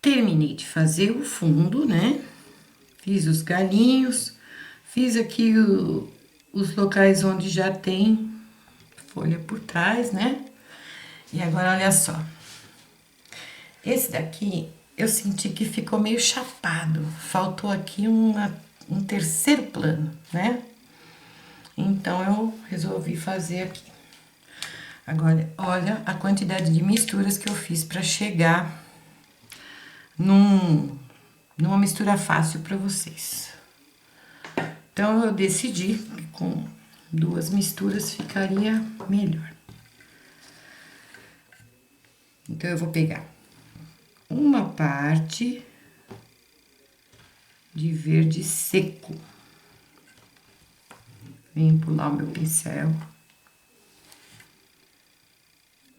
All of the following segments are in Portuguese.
terminei de fazer o fundo, né? Fiz os galinhos, fiz aqui os locais onde já tem folha por trás, né? E agora, olha só. Esse daqui, eu senti que ficou meio chapado. Faltou aqui um terceiro plano, né? Então, eu resolvi fazer aqui. Agora, olha a quantidade de misturas que eu fiz para chegar numa mistura fácil para vocês. Então, eu decidi que com 2 misturas ficaria melhor. Então, eu vou pegar uma parte de verde seco. Vem pular o meu pincel.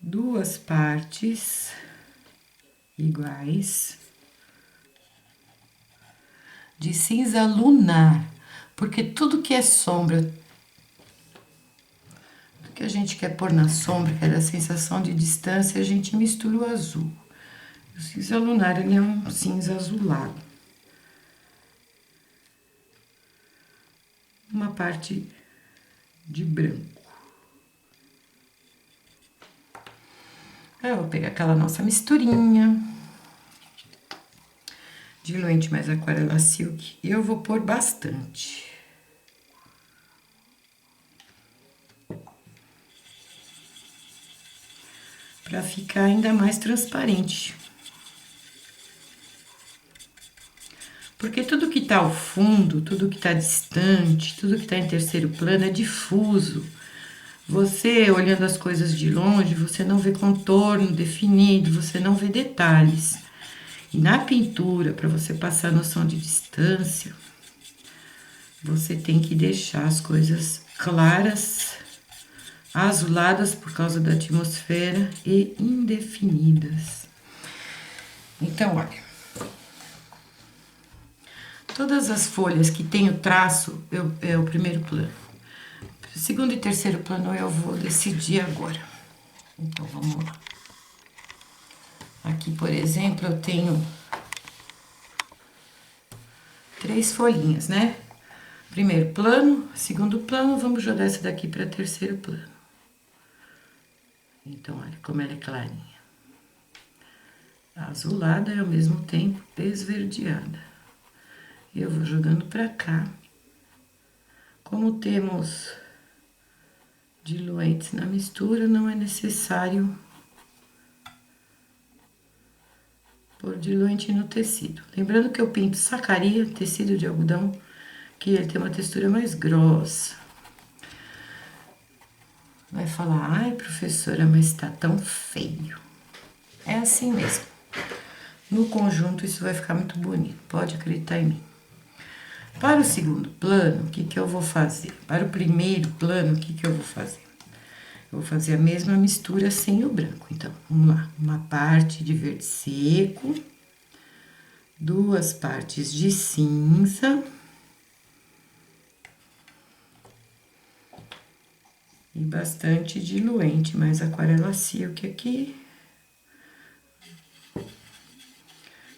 2 partes iguais de cinza lunar, porque tudo que é sombra, tudo que a gente quer pôr na sombra, que é a sensação de distância, a gente mistura o azul. O cinza lunar, ele é um cinza azulado. Uma parte de branco. Eu vou pegar aquela nossa misturinha. Diluente mais aquarela silk. E eu vou pôr bastante. Para ficar ainda mais transparente. Porque tudo que tá ao fundo, tudo que tá distante, tudo que tá em terceiro plano é difuso. Você, olhando as coisas de longe, você não vê contorno definido, você não vê detalhes. E na pintura, para você passar a noção de distância, você tem que deixar as coisas claras, azuladas por causa da atmosfera e indefinidas. Então, olha, todas as folhas que tem o traço é o primeiro plano. Segundo e terceiro plano eu vou decidir agora. Então, vamos lá. Aqui, por exemplo, eu tenho 3 folhinhas, né? Primeiro plano, segundo plano, vamos jogar essa daqui para terceiro plano. Então, olha como ela é clarinha. Azulada e ao mesmo tempo esverdeada. Eu vou jogando para cá. Como temos diluentes na mistura, não é necessário pôr diluente no tecido. Lembrando que eu pinto sacaria, tecido de algodão, que ele tem uma textura mais grossa. Vai falar, ai professora, mas tá tão feio. É assim mesmo. No conjunto isso vai ficar muito bonito, pode acreditar em mim. Para o segundo plano, o que eu vou fazer? Para o primeiro plano, o que eu vou fazer? Eu vou fazer a mesma mistura sem o branco. Então, vamos lá. Uma parte de verde seco, 2 partes de cinza. E bastante diluente, mais aquarela silk aqui.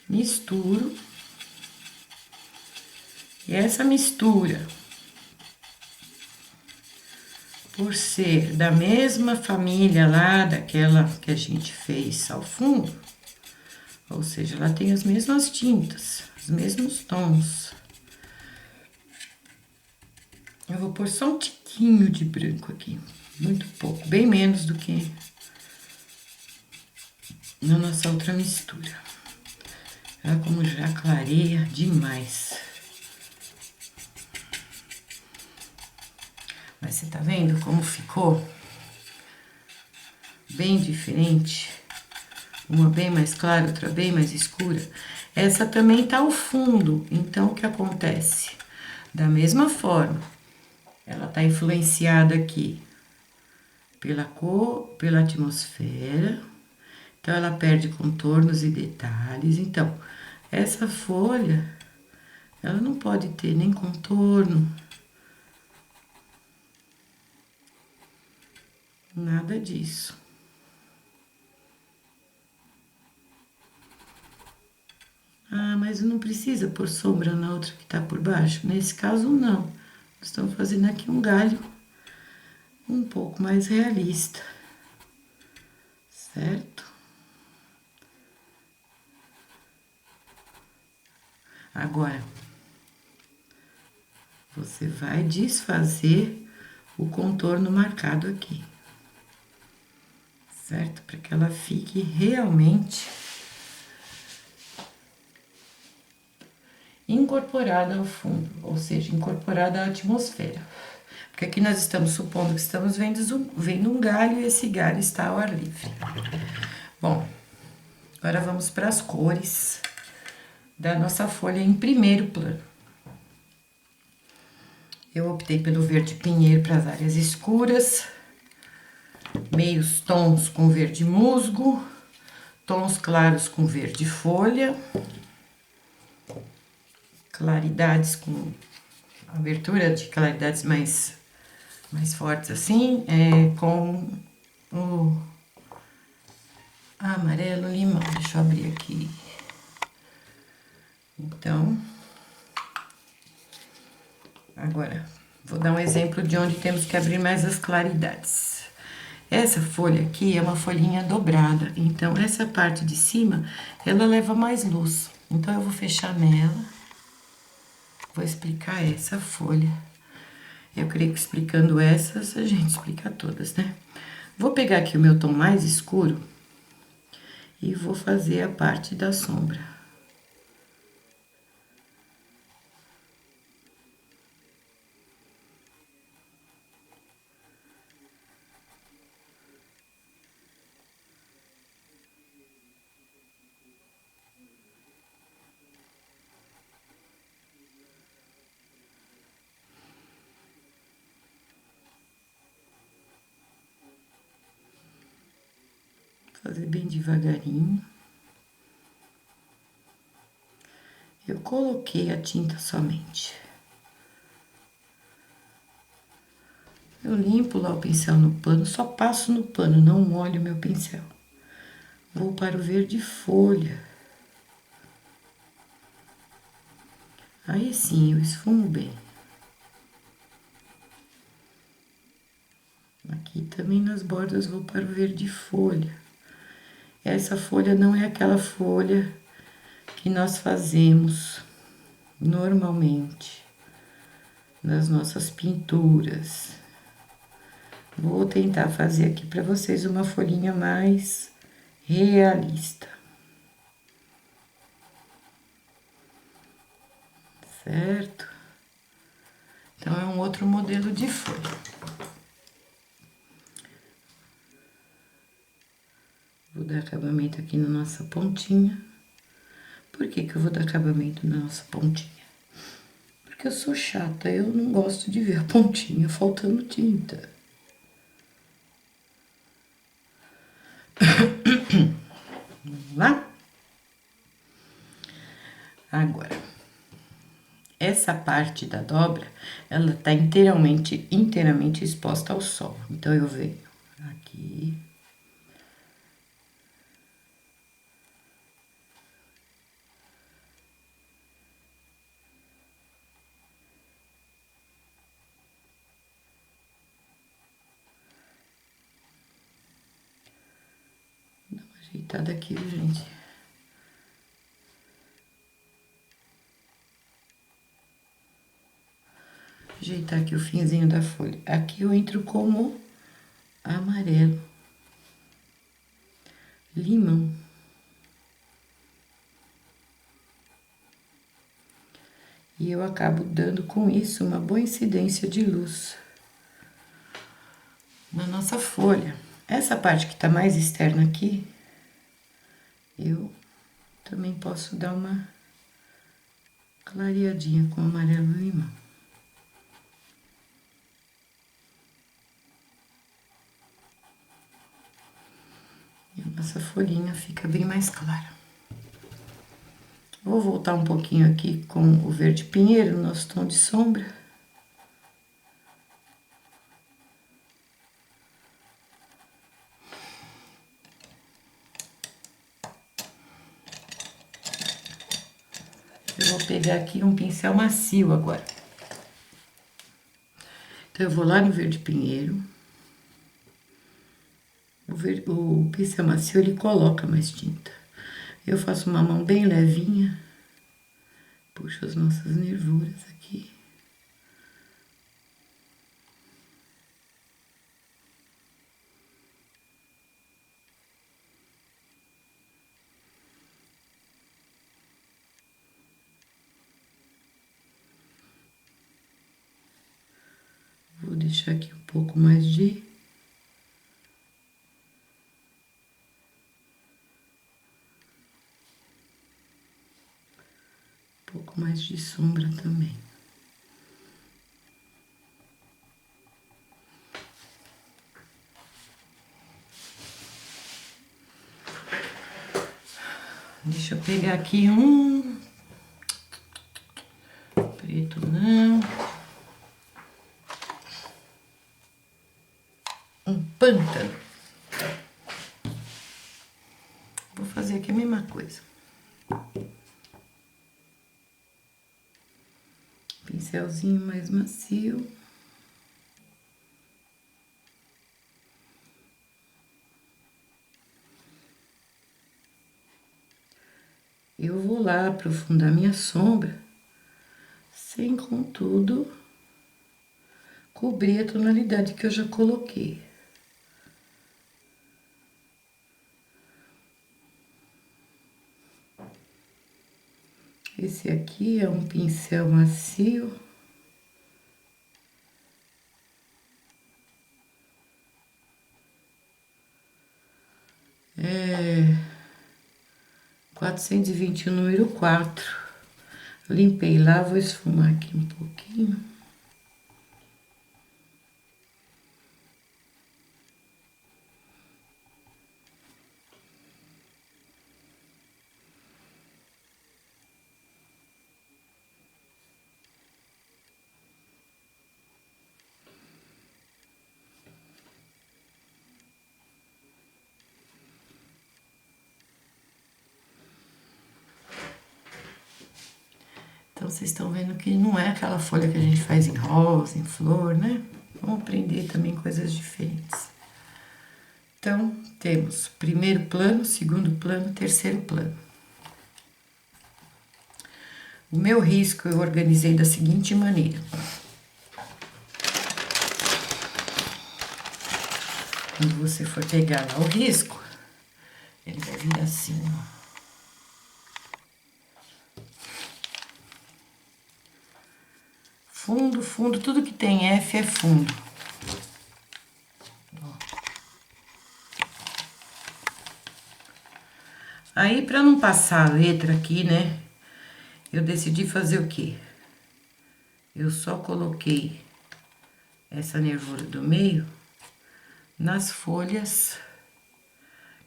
Misturo. E essa mistura, por ser da mesma família lá, daquela que a gente fez ao fundo, ou seja, ela tem as mesmas tintas, os mesmos tons. Eu vou pôr só um tiquinho de branco aqui, muito pouco, bem menos do que na nossa outra mistura. Ela como já clareia demais. Mas você tá vendo como ficou? Bem diferente. Uma bem mais clara, outra bem mais escura. Essa também tá ao fundo, então o que acontece? Da mesma forma, ela tá influenciada aqui pela cor, pela atmosfera. Então, ela perde contornos e detalhes. Então, essa folha, ela não pode ter nem contorno, nada disso. mas não precisa pôr sombra na outra que tá por baixo. Nesse caso, não. Estamos fazendo aqui um galho um pouco mais realista, certo? Agora, você vai desfazer o contorno marcado aqui, certo? Para que ela fique realmente incorporada ao fundo, ou seja, incorporada à atmosfera. Porque aqui nós estamos supondo que estamos vendo um galho e esse galho está ao ar livre. Bom, agora vamos para as cores da nossa folha em primeiro plano. Eu optei pelo verde pinheiro para as áreas escuras, meios tons com verde musgo, tons claros com verde folha, claridades com abertura de claridades mais fortes assim, com o amarelo limão. Deixa eu abrir aqui. Então, agora, vou dar um exemplo de onde temos que abrir mais as claridades. Essa folha aqui é uma folhinha dobrada, então essa parte de cima, ela leva mais luz. Então, eu vou fechar nela, vou explicar essa folha. Eu creio que explicando essas, a gente explica todas, né? Vou pegar aqui o meu tom mais escuro e vou fazer a parte da sombra. Fazer bem devagarinho. Eu coloquei a tinta somente. Eu limpo lá o pincel no pano, só passo no pano, não molho meu pincel. Vou para o verde folha. Aí sim, eu esfumo bem. Aqui também nas bordas vou para o verde folha. Essa folha não é aquela folha que nós fazemos normalmente nas nossas pinturas. Vou tentar fazer aqui para vocês uma folhinha mais realista. Certo? Então, é um outro modelo de folha. Vou dar acabamento aqui na nossa pontinha. Por que que eu vou dar acabamento na nossa pontinha? Porque eu sou chata, eu não gosto de ver a pontinha faltando tinta. Vamos lá? Agora, essa parte da dobra, ela tá inteiramente exposta ao sol. Então, eu venho aqui. Dá uma ajeitada aqui, gente. Ajeitar aqui o finzinho da folha. Aqui eu entro como amarelo, limão. E eu acabo dando com isso uma boa incidência de luz na nossa folha. Essa parte que tá mais externa aqui, eu também posso dar uma clareadinha com amarelo limão. E a nossa folhinha fica bem mais clara. Vou voltar um pouquinho aqui com o verde pinheiro, nosso tom de sombra. Eu vou pegar aqui um pincel macio agora. Então, eu vou lá no verde pinheiro. O pincel macio, ele coloca mais tinta. Eu faço uma mão bem levinha. Puxo as nossas nervuras aqui. Vou deixar aqui um pouco mais de... Um pouco mais de sombra também. Deixa eu pegar aqui um... Preto não... Um pântano. Vou fazer aqui a mesma coisa. Pincelzinho mais macio. Eu vou lá aprofundar minha sombra, sem, contudo, cobrir a tonalidade que eu já coloquei. Esse aqui é um pincel macio. É 421, número 4. Limpei lá, vou esfumar aqui um pouquinho. Então, vocês estão vendo que não é aquela folha que a gente faz em rosa, em flor, né? Vamos aprender também coisas diferentes. Então, temos primeiro plano, segundo plano, terceiro plano. O meu risco eu organizei da seguinte maneira. Quando você for pegar lá o risco, ele vai vir assim, ó. Fundo, fundo, tudo que tem F é fundo. Ó. Aí, pra não passar a letra aqui, né, eu decidi fazer o quê? Eu só coloquei essa nervura do meio nas folhas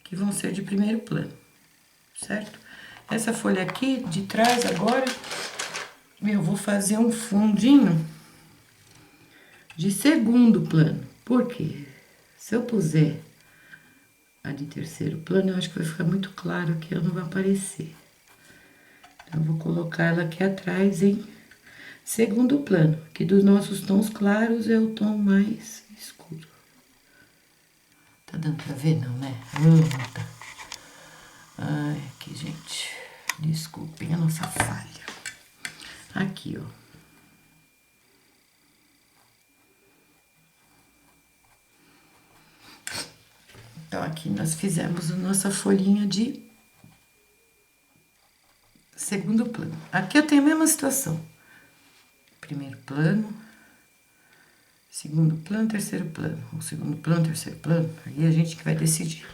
que vão ser de primeiro plano, certo? Essa folha aqui de trás agora, eu vou fazer um fundinho de segundo plano. Por quê? Se eu puser a de terceiro plano, eu acho que vai ficar muito claro aqui, ela não vai aparecer. Então, eu vou colocar ela aqui atrás em segundo plano, que dos nossos tons claros é o tom mais escuro. Tá dando pra ver, não, né? Tá. Ai, aqui, gente. Desculpem a nossa falha. Aqui, ó. Então, aqui nós fizemos a nossa folhinha de segundo plano. Aqui eu tenho a mesma situação. Primeiro plano, segundo plano, terceiro plano. Ou segundo plano, terceiro plano. Aí a gente que vai decidir.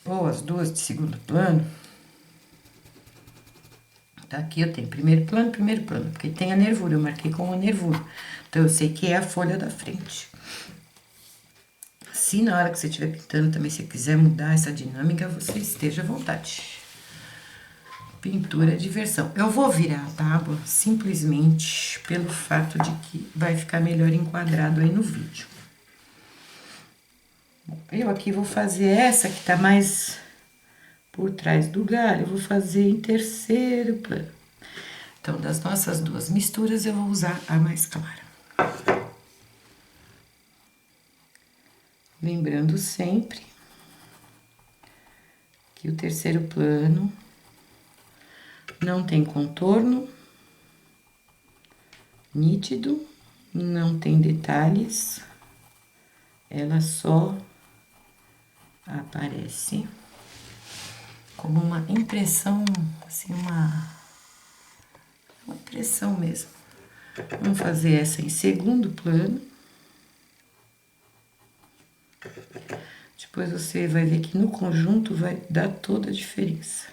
Ou as duas de segundo plano. Tá? Aqui eu tenho primeiro plano, porque tem a nervura, eu marquei com a nervura. Então, eu sei que é a folha da frente. Se na hora que você estiver pintando também, você quiser mudar essa dinâmica, você esteja à vontade. Pintura é diversão. Eu vou virar a tábua simplesmente pelo fato de que vai ficar melhor enquadrado aí no vídeo. Eu aqui vou fazer essa que tá mais por trás do galho, eu vou fazer em terceiro plano. Então, das nossas duas misturas, eu vou usar a mais clara. Lembrando sempre que o terceiro plano não tem contorno nítido, não tem detalhes, ela só aparece como uma impressão, assim, uma impressão mesmo. Vamos fazer essa em segundo plano. Depois você vai ver que no conjunto vai dar toda a diferença.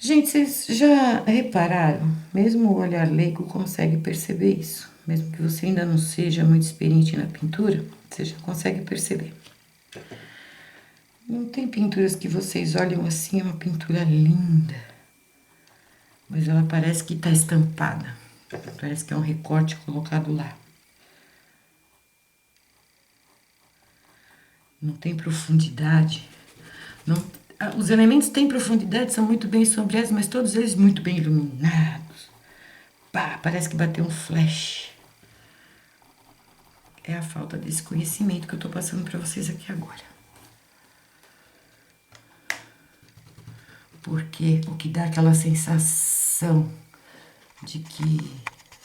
Gente, vocês já repararam? Mesmo o olhar leigo consegue perceber isso. Mesmo que você ainda não seja muito experiente na pintura, você já consegue perceber. Não tem pinturas que vocês olham assim, é uma pintura linda, mas ela parece que está estampada. Parece que é um recorte colocado lá. Não tem profundidade. Não, os elementos têm profundidade, são muito bem sombreados, mas todos eles muito bem iluminados. Pá, parece que bateu um flash. É a falta desse conhecimento que eu tô passando para vocês aqui agora. Porque o que dá aquela sensação de que,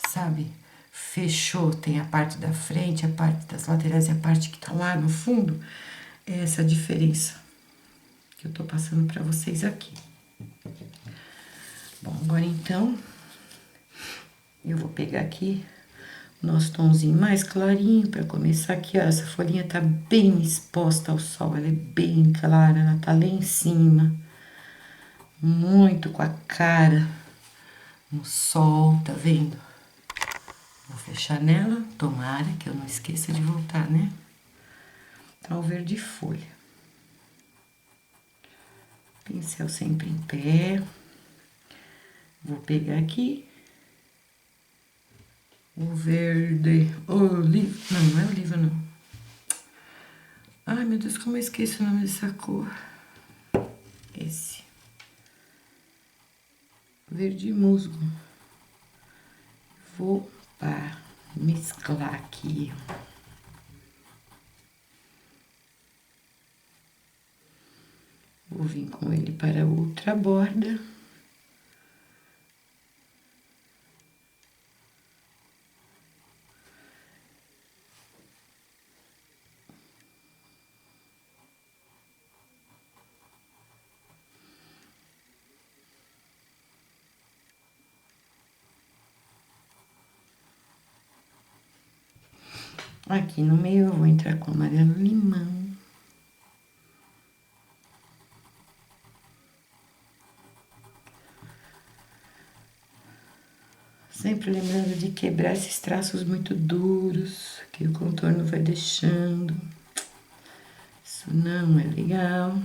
sabe, fechou, tem a parte da frente, a parte das laterais e a parte que tá lá no fundo, é essa diferença que eu tô passando para vocês aqui. Bom, agora então, eu vou pegar aqui o nosso tomzinho mais clarinho para começar aqui, ó. Essa folhinha tá bem exposta ao sol, ela é bem clara, ela tá lá em cima, muito com a cara no sol, tá vendo? Vou fechar nela, tomara que eu não esqueça de voltar, né? Tá o verde folha. Pincel sempre em pé. Vou pegar aqui o verde oliva. Não, não é oliva, não. Ai, meu Deus, como eu esqueço o nome dessa cor. Esse. Verde musgo. Vou mesclar aqui. Vou vir com ele para outra borda. Aqui no meio eu vou entrar com amarelo limão. Sempre lembrando de quebrar esses traços muito duros, que o contorno vai deixando. Isso não é legal.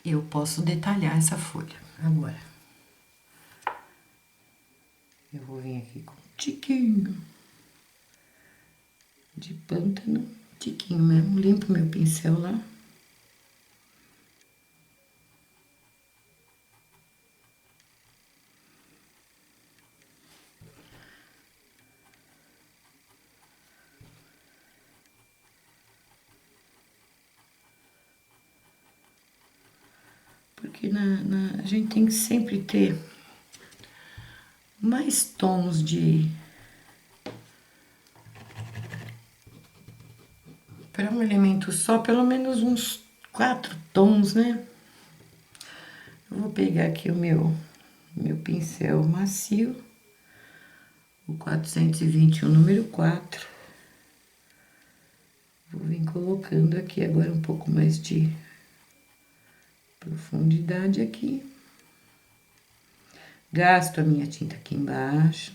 Eu posso detalhar essa folha agora. Eu vou vir aqui com um tiquinho de pântano, tiquinho mesmo, limpo meu pincel lá. Porque a gente tem que sempre ter mais tons de... Para um elemento só, pelo menos uns 4 tons, né? Eu vou pegar aqui o meu pincel macio, o 421, número 4. Vou vir colocando aqui agora um pouco mais de profundidade aqui. Gasto a minha tinta aqui embaixo.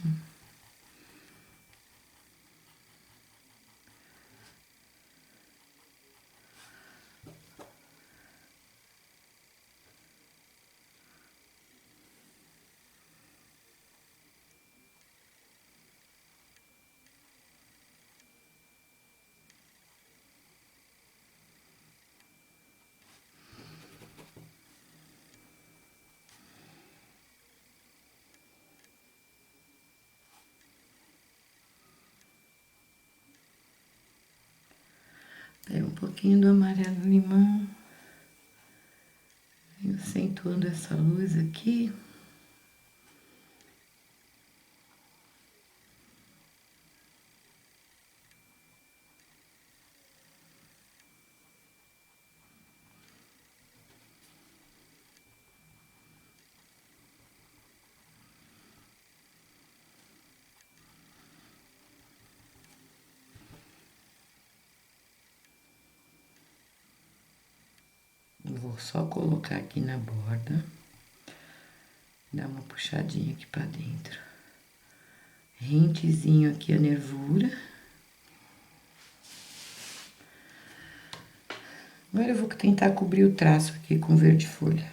Aí um pouquinho do amarelo limão. Venho acentuando essa luz aqui. Vou só colocar aqui na borda, dar uma puxadinha aqui pra dentro. Rentezinho aqui a nervura. Agora eu vou tentar cobrir o traço aqui com verde folha.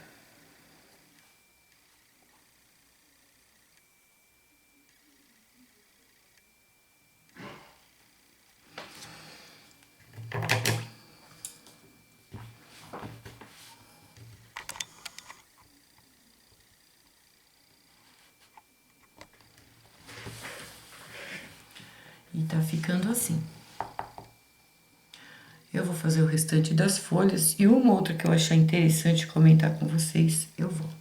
E tá ficando assim. Eu vou fazer o restante das folhas e uma outra que eu achar interessante comentar com vocês, eu volto.